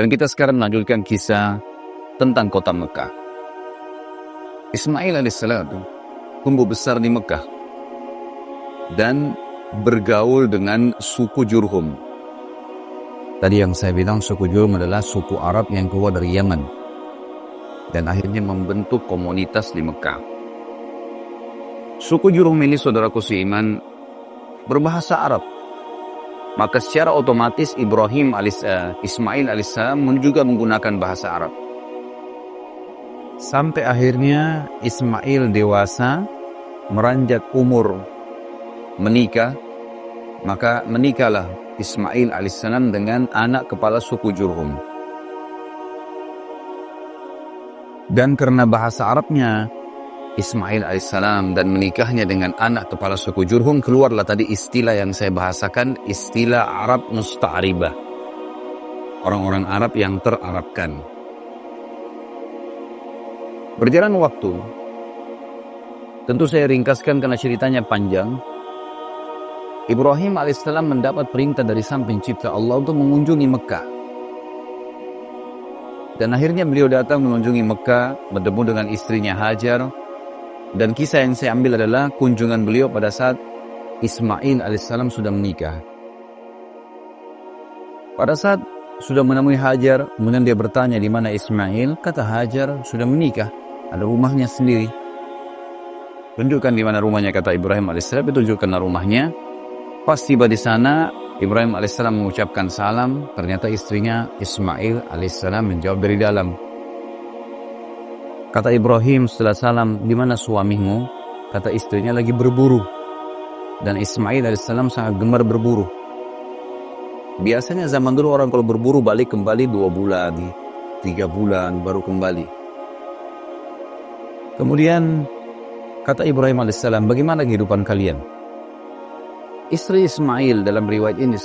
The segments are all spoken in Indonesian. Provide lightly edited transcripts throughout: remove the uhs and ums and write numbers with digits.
Dan kita sekarang melanjutkan kisah tentang kota Mekah. Ismail alaihissalam tumbuh besar di Mekah dan bergaul dengan suku Jurhum. Tadi yang saya bilang suku Jurhum adalah suku Arab yang keluar dari Yaman dan akhirnya membentuk komunitas di Mekah. Suku Jurhum ini, saudaraku seiman, berbahasa Arab. Maka secara otomatis Ismail alaihissalam juga menggunakan bahasa Arab. Sampai akhirnya Ismail dewasa, meranjak umur menikah, maka menikahlah Ismail alaihissalam dengan anak kepala suku Jurhum. Dan karena bahasa Arabnya Ismail alaihissalam dan menikahnya dengan anak kepala suku Jurhum, keluarlah tadi istilah yang saya bahasakan, istilah Arab musta'ribah. Orang-orang Arab yang terarabkan. Berjalan waktu, tentu saya ringkaskan karena ceritanya panjang. Ibrahim alaihissalam mendapat perintah dari Sang Pencipta Allah untuk mengunjungi Mekah. Dan akhirnya beliau datang mengunjungi Mekah, bertemu dengan istrinya Hajar. Dan kisah yang saya ambil adalah kunjungan beliau pada saat Ismail alaihissalam sudah menikah. Pada saat sudah menemui Hajar, kemudian dia bertanya di mana Ismail. Kata Hajar, sudah menikah, ada rumahnya sendiri. Tunjukkan di mana rumahnya, kata Ibrahim alaihissalam. Tunjukkan rumahnya. Pas tiba di sana, Ibrahim alaihissalam mengucapkan salam. Ternyata istrinya Ismail alaihissalam menjawab dari dalam. Kata Ibrahim setelah salam, di mana suamimu? Kata istrinya, lagi berburu. Dan Ismail alaihissalam sangat gemar berburu. Biasanya zaman dulu orang kalau berburu balik kembali 2 bulan, 3 bulan baru kembali. Kemudian kata Ibrahim alaihissalam, bagaimana kehidupan kalian? Istri Ismail dalam riwayat ini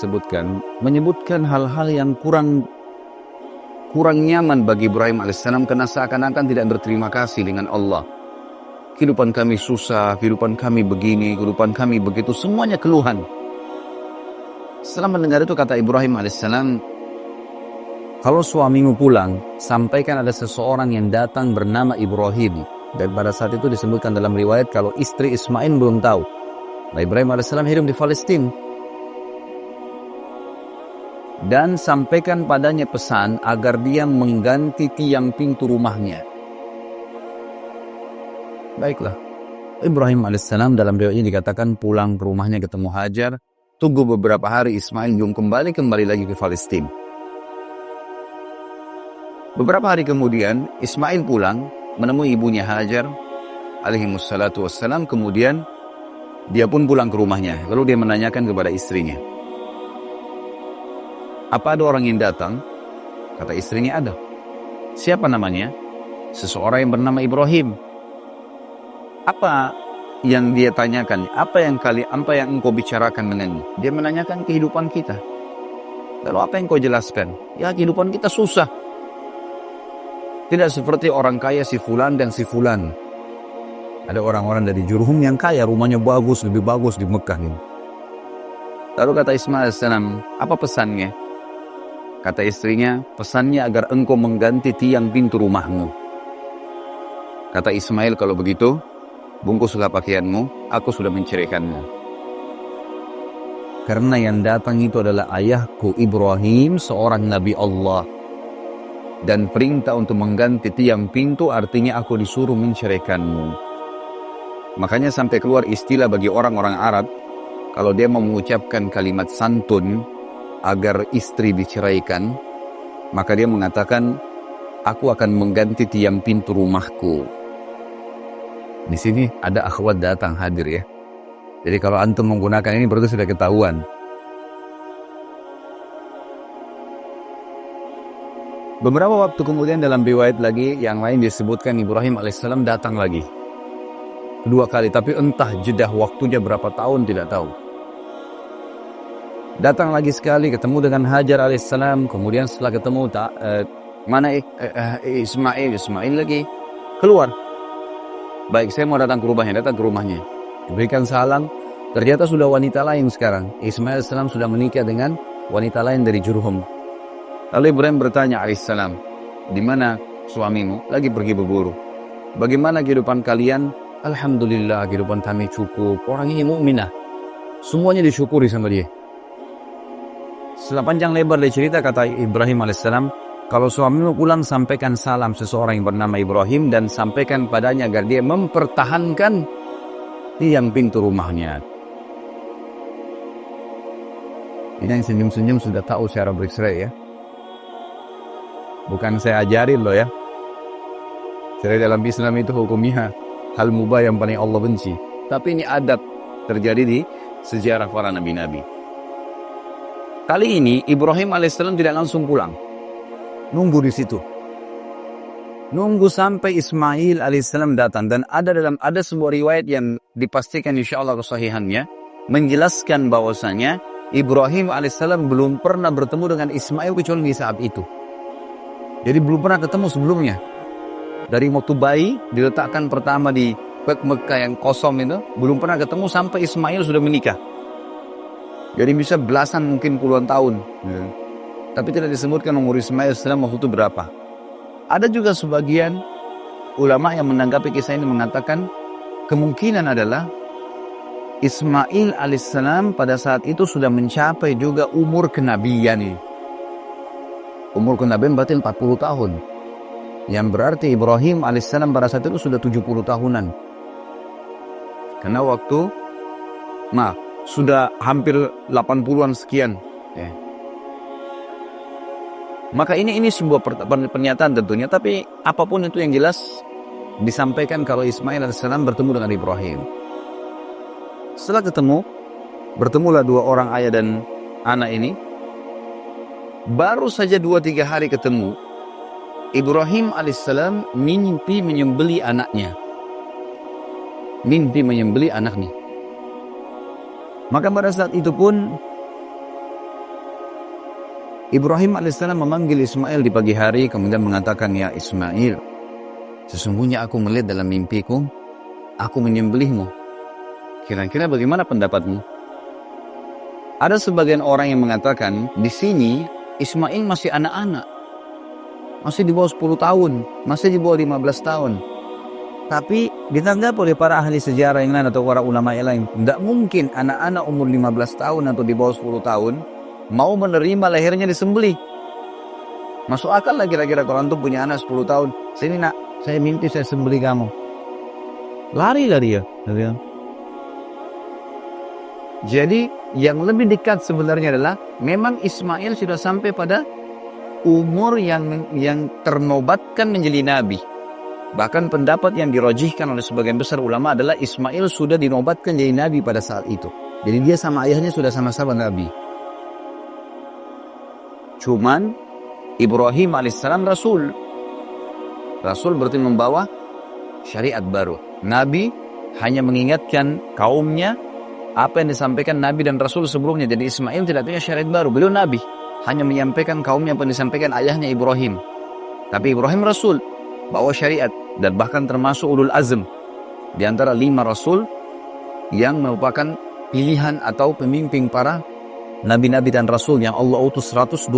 menyebutkan hal-hal yang kurang nyaman bagi Ibrahim alaihissalam karena seakan-akan tidak berterima kasih dengan Allah. Kehidupan kami susah, kehidupan kami begini, kehidupan kami begitu, semuanya keluhan. Setelah mendengar itu kata Ibrahim alaihissalam, kalau suamimu pulang, sampaikan ada seseorang yang datang bernama Ibrahim. Dan pada saat itu disebutkan dalam riwayat kalau istri Ismail belum tahu. Nah, Ibrahim alaihissalam hidup di Palestina. Dan sampaikan padanya pesan agar dia mengganti tiang pintu rumahnya. Baiklah. Ibrahim alaihissalam dalam riwayat ini dikatakan pulang ke rumahnya ketemu Hajar. Tunggu beberapa hari Ismail belum kembali lagi ke Palestina. Beberapa hari kemudian Ismail pulang menemui ibunya Hajar alaihimussalatu wassalam. Kemudian dia pun pulang ke rumahnya. Lalu dia menanyakan kepada istrinya, apa ada orang yang datang? Kata istrinya, ada. Siapa namanya? Seseorang yang bernama Ibrahim. Apa yang dia tanyakan? Apa yang engkau bicarakan dengannya? Dia menanyakan kehidupan kita. Lalu apa yang kau jelaskan? Ya, kehidupan kita susah. Tidak seperti orang kaya si fulan dan si fulan. Ada orang-orang dari Jurhum yang kaya, rumahnya bagus, lebih bagus di Mekah ini. Lalu kata Ismail AS, apa pesannya? Kata istrinya, pesannya agar engkau mengganti tiang pintu rumahmu. Kata Ismail, kalau begitu, bungkuslah pakaianmu, aku sudah menceraikanmu. Karena yang datang itu adalah ayahku Ibrahim, seorang Nabi Allah. Dan perintah untuk mengganti tiang pintu artinya aku disuruh menceraikanmu. Makanya sampai keluar istilah bagi orang-orang Arab, kalau dia mau mengucapkan kalimat santun agar istri diceraikan, maka dia mengatakan, aku akan mengganti tiang pintu rumahku. Di sini ada akhwat datang hadir ya. Jadi kalau antum menggunakan ini berarti sudah ketahuan. Beberapa waktu kemudian dalam riwayat lagi yang lain disebutkan Ibrahim alaihissalam datang lagi. 2 kali, tapi entah jeda waktunya berapa tahun tidak tahu. Datang lagi sekali, ketemu dengan Hajar alaihissalam. Kemudian setelah ketemu, Ismail lagi keluar. Baik, saya mau datang ke rumahnya, diberikan salam. Ternyata sudah wanita lain sekarang. Ismail alaihissalam sudah menikah dengan wanita lain dari Jurhum. Lalu Ibrahim bertanya alaihissalam, di mana suamimu? Lagi pergi berburu. Bagaimana kehidupan kalian? Alhamdulillah, kehidupan kami cukup. Orang ini mukminah. Semuanya disyukuri sama dia. Setelah panjang lebar dia cerita, kata Ibrahim alaihissalam, kalau suamimu pulang sampaikan salam seseorang yang bernama Ibrahim dan sampaikan padanya agar dia mempertahankan tiang pintu rumahnya. Ini yang senyum-senyum sudah tahu cara berisrael ya. Bukan saya ajarin loh ya. Cerai dalam Islam itu hukumnya hal mubah yang paling Allah benci. Tapi ini adat terjadi di sejarah para nabi-nabi. Kali ini Ibrahim alaihissalam tidak langsung pulang. Nunggu di situ. Nunggu sampai Ismail alaihissalam datang. Dan ada sebuah riwayat yang dipastikan insya Allah kesahihannya, menjelaskan bahwasanya Ibrahim alaihissalam belum pernah bertemu dengan Ismail kecuali di saat itu. Jadi belum pernah ketemu sebelumnya. Dari waktu bayi diletakkan pertama di Mekah yang kosong itu, belum pernah ketemu sampai Ismail sudah menikah. Jadi bisa belasan mungkin puluhan tahun. Tapi tidak disebutkan umur Ismail alaihissalam waktu itu berapa. Ada juga sebagian ulama yang menanggapi kisah ini mengatakan kemungkinan adalah Ismail alaihissalam pada saat itu sudah mencapai juga umur kenabian ini. Umur kenabian berarti 40 tahun. Yang berarti Ibrahim alaihissalam pada saat itu sudah 70 tahunan. Karena waktu sudah hampir 80-an sekian. Maka ini sebuah pernyataan tentunya. Tapi apapun itu yang jelas disampaikan kalau Ismail alaihissalam bertemu dengan Ibrahim. Setelah bertemulah dua orang ayah dan anak ini. Baru saja 2-3 hari ketemu, Ibrahim alaihissalam mimpi menyembelih anaknya. Mimpi menyembelih anaknya. Maka pada saat itu pun Ibrahim alaihissalam memanggil Ismail di pagi hari, kemudian mengatakan, ya Ismail, sesungguhnya aku melihat dalam mimpiku, aku menyembelihmu. Kira-kira bagaimana pendapatmu? Ada sebagian orang yang mengatakan, di sini Ismail masih anak-anak. Masih di bawah 10 tahun, masih di bawah 15 tahun. Tapi ditanggapi oleh para ahli sejarah yang lain atau para ulama yang lain, tidak mungkin anak-anak umur 15 tahun atau di bawah 10 tahun mau menerima lahirnya disembelih. Masuk akal lah kira-kira kalau antum punya anak 10 tahun, sini nak, saya mimpi saya sembelih kamu. Lari dia. Jadi yang lebih dekat sebenarnya adalah memang Ismail sudah sampai pada umur yang ternobatkan menjadi nabi. Bahkan pendapat yang dirojihkan oleh sebagian besar ulama adalah Ismail sudah dinobatkan jadi nabi pada saat itu. Jadi dia sama ayahnya sudah sama-sama nabi. Cuman Ibrahim alaihissalam rasul. Rasul berarti membawa syariat baru. Nabi hanya mengingatkan kaumnya apa yang disampaikan Nabi dan Rasul sebelumnya. Jadi Ismail tidak punya syariat baru. Beliau Nabi. Hanya menyampaikan kaumnya apa yang disampaikan ayahnya Ibrahim. Tapi Ibrahim Rasul. Bawa syariat. Dan bahkan termasuk ulul azm. Di antara 5 Rasul. Yang merupakan pilihan atau pemimpin para Nabi-Nabi dan Rasul. Yang Allah utus 120.000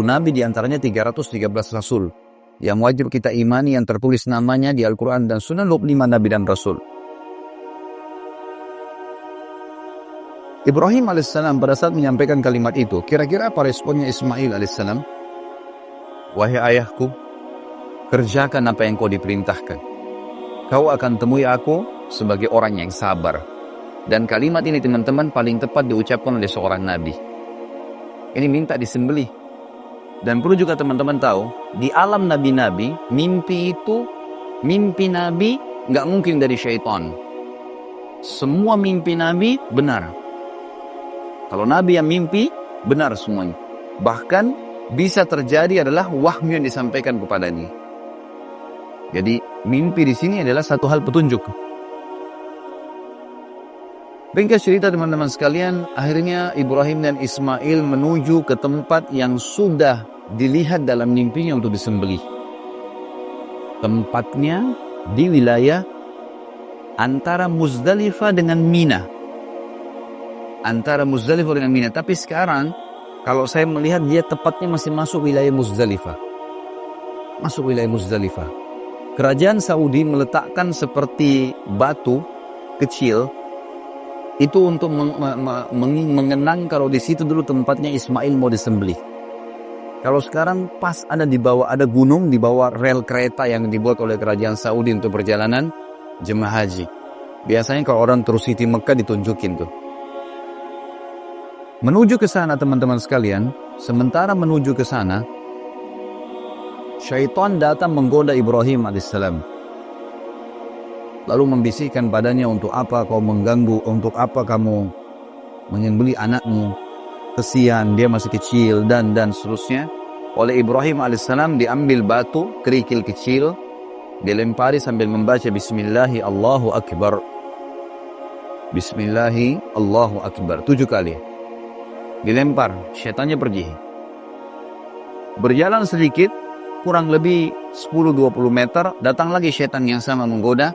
Nabi. Di antaranya 313 Rasul. Yang wajib kita imani yang tertulis namanya di Al-Quran dan Sunnah 25 Nabi dan Rasul. Ibrahim alaihissalam pada saat menyampaikan kalimat itu, kira-kira apa responnya Ismail alaihissalam? Wahai ayahku, kerjakan apa yang kau diperintahkan. Kau akan temui aku sebagai orang yang sabar. Dan kalimat ini teman-teman paling tepat diucapkan oleh seorang nabi. Ini minta disembelih. Dan perlu juga teman-teman tahu, di alam nabi-nabi, mimpi nabi nggak mungkin dari syaitan. Semua mimpi nabi benar. Kalau Nabi yang mimpi, benar semuanya. Bahkan bisa terjadi adalah wahyu yang disampaikan kepadanya. Jadi mimpi di sini adalah satu hal petunjuk. Ringkas cerita teman-teman sekalian, akhirnya Ibrahim dan Ismail menuju ke tempat yang sudah dilihat dalam mimpinya untuk disembelih. Tempatnya di wilayah antara Muzdalifah dengan Mina. Antara Muzdalifah dengan Mina. Tapi sekarang Kalau saya melihat dia tepatnya masih masuk wilayah Muzdalifah. Masuk wilayah Muzdalifah. Kerajaan Saudi meletakkan seperti batu kecil itu untuk mengenang kalau di situ dulu tempatnya Ismail mau disembelih. Kalau sekarang pas ada di bawah, ada gunung di bawah rel kereta yang dibuat oleh kerajaan Saudi untuk perjalanan jemaah haji. Biasanya kalau orang terus di Mekah ditunjukin tuh. Menuju ke sana teman-teman sekalian, sementara menuju ke sana, syaitan datang menggoda Ibrahim alaihissalam. Lalu membisikkan padanya, untuk apa kau mengganggu, untuk apa kamu menyembelih anakmu, kesian dia masih kecil, dan seterusnya. Oleh Ibrahim alaihissalam diambil batu, kerikil kecil, dilempari sambil membaca Bismillahi Allahu Akbar. Bismillahi Allahu Akbar 7 kali. Dilempar, syaitannya pergi. Berjalan sedikit, kurang lebih 10-20 meter, datang lagi syaitan yang sama menggoda.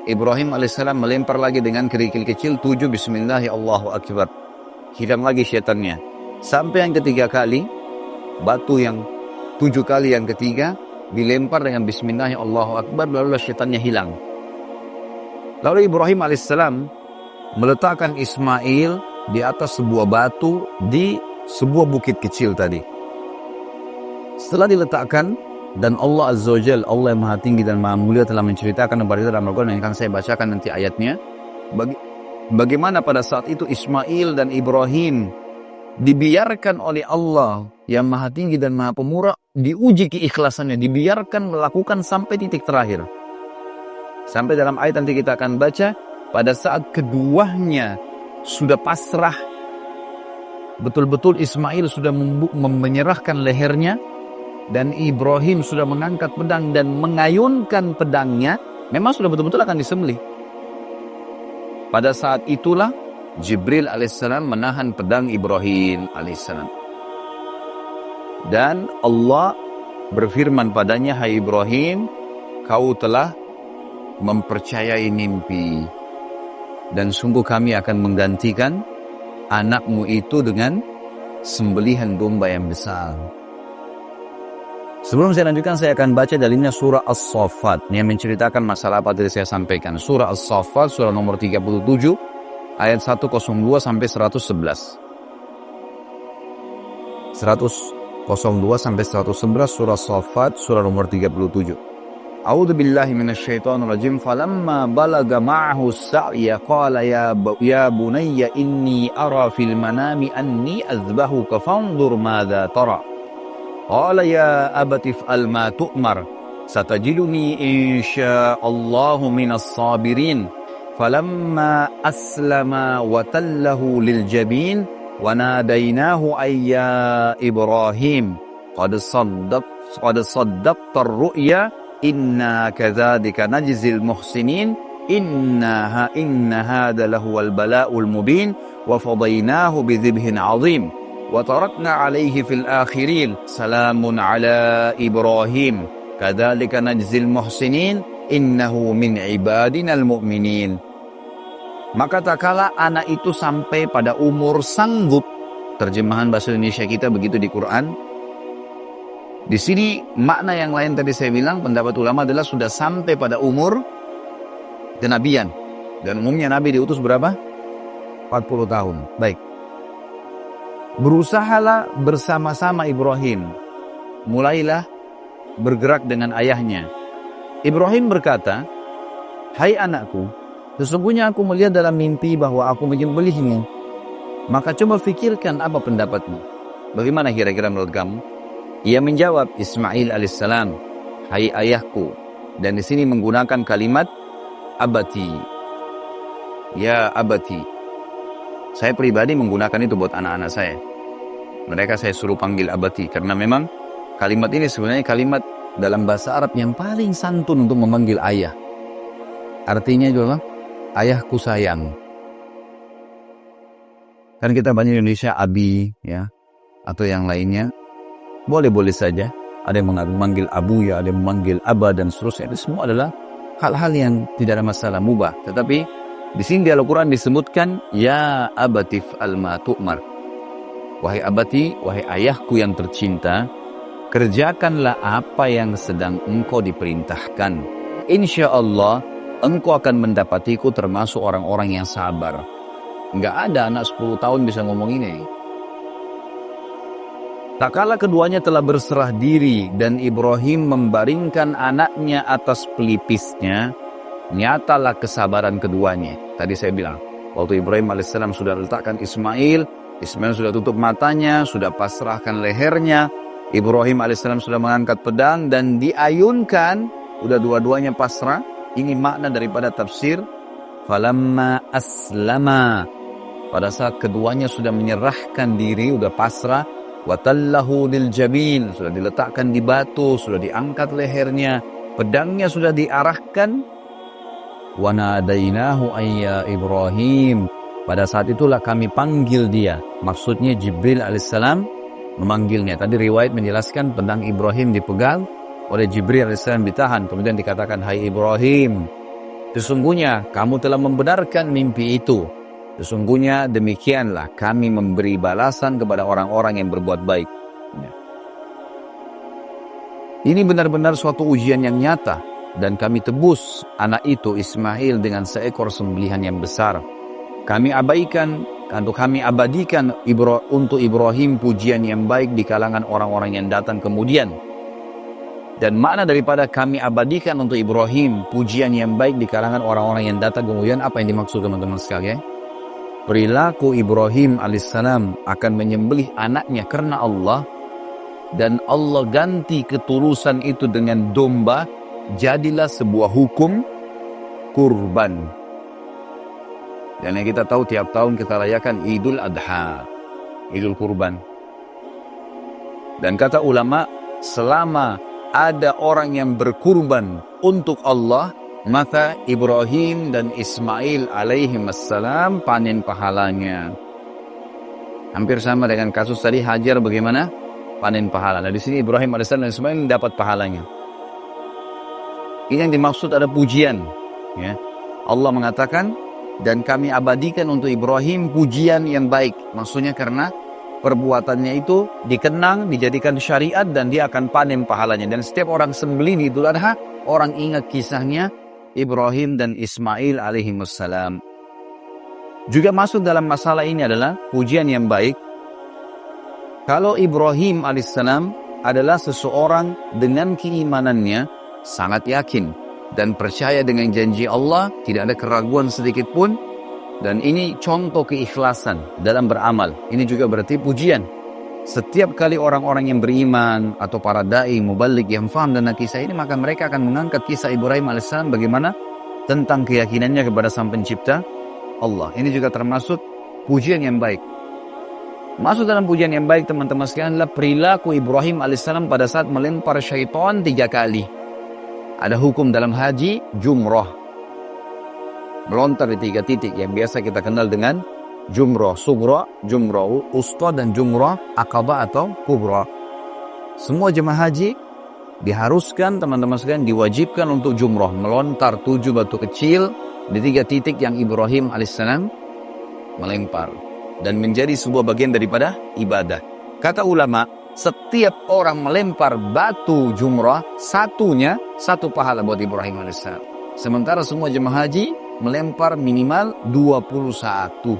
Ibrahim alaihissalam melempar lagi dengan kerikil kecil 7 Bismillahi Allahu Akbar. Hilang lagi syaitannya. Sampai yang ketiga kali, batu yang 7 kali yang ketiga, dilempar dengan Bismillahi Allahu Akbar, lalu syaitannya hilang. Lalu Ibrahim alaihissalam meletakkan Ismail di atas sebuah batu di sebuah bukit kecil tadi. Setelah diletakkan, dan Allah Azza wa Jalla, Allah yang Maha Tinggi dan Maha Mulia, telah menceritakan kepada kita dalam Al-Quran yang akan saya bacakan nanti ayatnya, bagaimana pada saat itu Ismail dan Ibrahim dibiarkan oleh Allah yang Maha Tinggi dan Maha Pemurah, diuji keikhlasannya, dibiarkan melakukan sampai titik terakhir. Sampai dalam ayat nanti kita akan baca, pada saat keduanya sudah pasrah, betul-betul Ismail sudah menyerahkan lehernya, dan Ibrahim sudah mengangkat pedang dan mengayunkan pedangnya, memang sudah betul-betul akan disembelih. Pada saat itulah Jibril alaihissalam menahan pedang Ibrahim alaihissalam. Dan Allah berfirman padanya, hai Ibrahim, kau telah mempercayai mimpi, dan sungguh kami akan menggantikan anakmu itu dengan sembelihan domba yang besar. Sebelum saya lanjutkan, saya akan baca dalilnya surah As-Saffat yang menceritakan masalah apa tadi saya sampaikan. Surah As-Saffat, surah nomor 37, ayat 102 sampai 111. 102 sampai 111 surah As-Saffat, surah nomor 37. A'udzu billahi minasyaitonir rajim. Falamma balaga ma'ahu as-sa'ya qala ya bunayya inni ara fil manami anni azbahuka fanzur madza tara. Qala ya abati if'al ma tu'mar satajiduni insyaallahu minas sabirin. Falamma aslama wa tallahu lil jabin wa nadainahu ayya Ibrahim qad saddaqta ar-ru'ya inna kadzalika najzil muhsinin inna hadha lahuwal bala'ul mubin wa fadaynahu bidzibhin 'azim wa tarakna 'alaihi fil akhirin salamun 'ala Ibrahim kadzalika najzil muhsinin innahu min ibadinal mu'minin. Maka tak kala anak itu sampai pada umur sanggup, terjemahan bahasa Indonesia kita begitu di Quran. Di sini makna yang lain tadi saya bilang, pendapat ulama adalah sudah sampai pada umur kenabian. Dan umumnya Nabi diutus berapa? 40 tahun. Baik. Berusahalah bersama-sama Ibrahim. Mulailah bergerak dengan ayahnya. Ibrahim berkata, hai anakku, sesungguhnya aku melihat dalam mimpi bahwa aku menyembelihmu. Maka coba fikirkan apa pendapatmu. Bagaimana kira-kira menurut kamu? Ia menjawab, Ismail alaihissalam, hai ayahku. Dan di sini menggunakan kalimat abati. Ya abati. Saya pribadi menggunakan itu buat anak-anak saya. Mereka saya suruh panggil abati karena memang kalimat ini sebenarnya kalimat dalam bahasa Arab yang paling santun untuk memanggil ayah. Artinya juga ayahku sayang. Kan kita banyak di Indonesia abi ya atau yang lainnya. Boleh-boleh saja. Ada yang memanggil abu ya, ada yang memanggil aba dan seterusnya. Itu semua adalah hal-hal yang tidak ada masalah, mubah. Tetapi di sini di Al-Quran disebutkan ya abatif al-ma tu'mar. wahai abati, wahai ayahku yang tercinta, kerjakanlah apa yang sedang engkau diperintahkan. Insya Allah, engkau akan mendapatiku termasuk orang-orang yang sabar. Nggak ada anak 10 tahun bisa ngomong ini. Tak kala keduanya telah berserah diri dan Ibrahim membaringkan anaknya atas pelipisnya, nyatalah kesabaran keduanya. Tadi saya bilang, waktu Ibrahim alaihissalam sudah letakkan Ismail sudah tutup matanya, sudah pasrahkan lehernya, Ibrahim alaihissalam sudah mengangkat pedang dan diayunkan, udah dua-duanya pasrah. Ini makna daripada tafsir falamma aslama. Pada saat keduanya sudah menyerahkan diri, sudah pasrah, watallahu lil jabin, sudah diletakkan di batu, sudah diangkat lehernya, pedangnya sudah diarahkan. Wa nadainahu ayya Ibrahim. Pada saat itulah kami panggil dia. Maksudnya Jibril alaihissalam memanggilnya. Tadi riwayat menjelaskan pedang Ibrahim dipegang oleh Jibril alaihissalam, ditahan. Kemudian dikatakan, hai Ibrahim, sesungguhnya kamu telah membenarkan mimpi itu. Sesungguhnya demikianlah kami memberi balasan kepada orang-orang yang berbuat baik. Ini benar-benar suatu ujian yang nyata. Dan kami tebus anak itu Ismail dengan seekor sembelihan yang besar. Kami abadikan untuk Ibrahim pujian yang baik di kalangan orang-orang yang datang kemudian. Dan makna daripada kami abadikan untuk Ibrahim pujian yang baik di kalangan orang-orang yang datang kemudian, apa yang dimaksud teman-teman sekalian? Perilaku Ibrahim alaihissalam akan menyembelih anaknya karena Allah, dan Allah ganti ketulusan itu dengan domba, jadilah sebuah hukum kurban. Dan yang kita tahu tiap tahun kita rayakan Idul Adha, Idul Kurban. Dan kata ulama, selama ada orang yang berkurban untuk Allah, maka Ibrahim dan Ismail alaihimassalam panen pahalanya. Hampir sama dengan kasus tadi Hajar, bagaimana panen pahala. Nah, di sini Ibrahim alaihissalam dan Ismail dapat pahalanya. Ini yang dimaksud ada pujian. Ya. Allah mengatakan, dan kami abadikan untuk Ibrahim pujian yang baik. Maksudnya karena perbuatannya itu dikenang, dijadikan syariat, dan dia akan panen pahalanya. Dan setiap orang sembelih di Idul Adha, orang ingat kisahnya Ibrahim dan Ismail alaihimussalam. Juga masuk dalam masalah ini adalah pujian yang baik. Kalau Ibrahim alaihissalam adalah seseorang dengan keimanannya sangat yakin dan percaya dengan janji Allah, tidak ada keraguan sedikit pun, dan ini contoh keikhlasan dalam beramal. Ini juga berarti pujian. Setiap kali orang-orang yang beriman atau para da'i, mubalik yang faham dan kisah ini, maka mereka akan mengangkat kisah Ibrahim alaihissalam bagaimana tentang keyakinannya kepada Sang Pencipta Allah. Ini juga termasuk pujian yang baik. Masuk dalam pujian yang baik teman-teman sekalian adalah perilaku Ibrahim alaihissalam pada saat melempar syaitan 3 kali. Ada hukum dalam haji jumrah, melontar di 3 titik yang biasa kita kenal dengan jumrah sughra, jumrah usta, dan jumrah aqabah atau kubra. Semua jemaah haji diharuskan teman-teman sekalian, diwajibkan untuk jumrah, melontar 7 batu kecil di 3 titik yang Ibrahim alaihissalam melempar, dan menjadi sebuah bagian daripada ibadah. Kata ulama, setiap orang melempar batu jumrah, satu pahala buat Ibrahim alaihissalam. Sementara semua jemaah haji melempar minimal 21.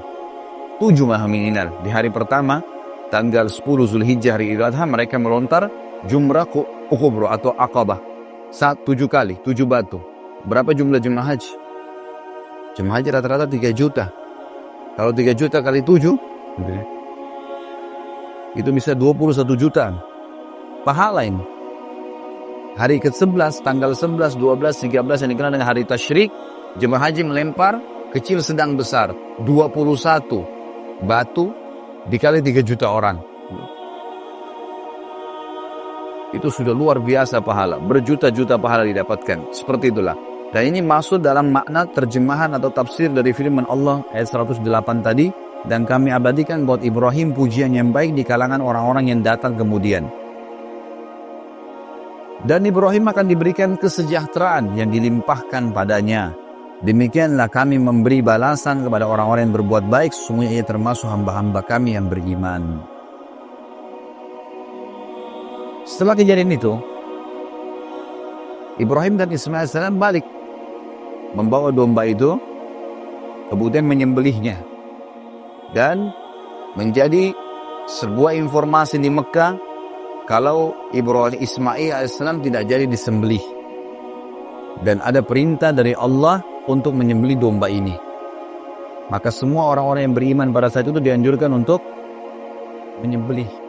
7 maha minimal. Di hari pertama, tanggal 10 Zulhijjah hari Idul Adha, mereka melontar jumrah kubra atau aqabah. 7 kali, 7 batu. Berapa jumlah jemaah haji? Jemaah haji rata-rata 3 juta. Kalau 3 juta kali 7, itu bisa 21 juta. Pahala ini. Hari ke-11, tanggal 11, 12, 13 yang dikenal dengan hari tasyrik, jemaah haji melempar kecil, sedang, besar. 21 batu dikali 3 juta orang. Itu sudah luar biasa pahala. Berjuta-juta pahala didapatkan. Seperti itulah. Dan ini masuk dalam makna terjemahan atau tafsir dari firman Allah ayat 108 tadi. Dan kami abadikan buat Ibrahim pujian yang baik di kalangan orang-orang yang datang kemudian. Dan Ibrahim akan diberikan kesejahteraan yang dilimpahkan padanya. Demikianlah kami memberi balasan kepada orang-orang yang berbuat baik. Sesungguhnya ia termasuk hamba-hamba kami yang beriman. Setelah kejadian itu, Ibrahim dan Ismail AS balik membawa domba itu, kemudian menyembelihnya, dan menjadi sebuah informasi di Mekah kalau Ibrahim Ismail AS tidak jadi disembelih, dan ada perintah dari Allah untuk menyembelih domba ini. Maka semua orang-orang yang beriman pada saat itu dianjurkan untuk menyembelih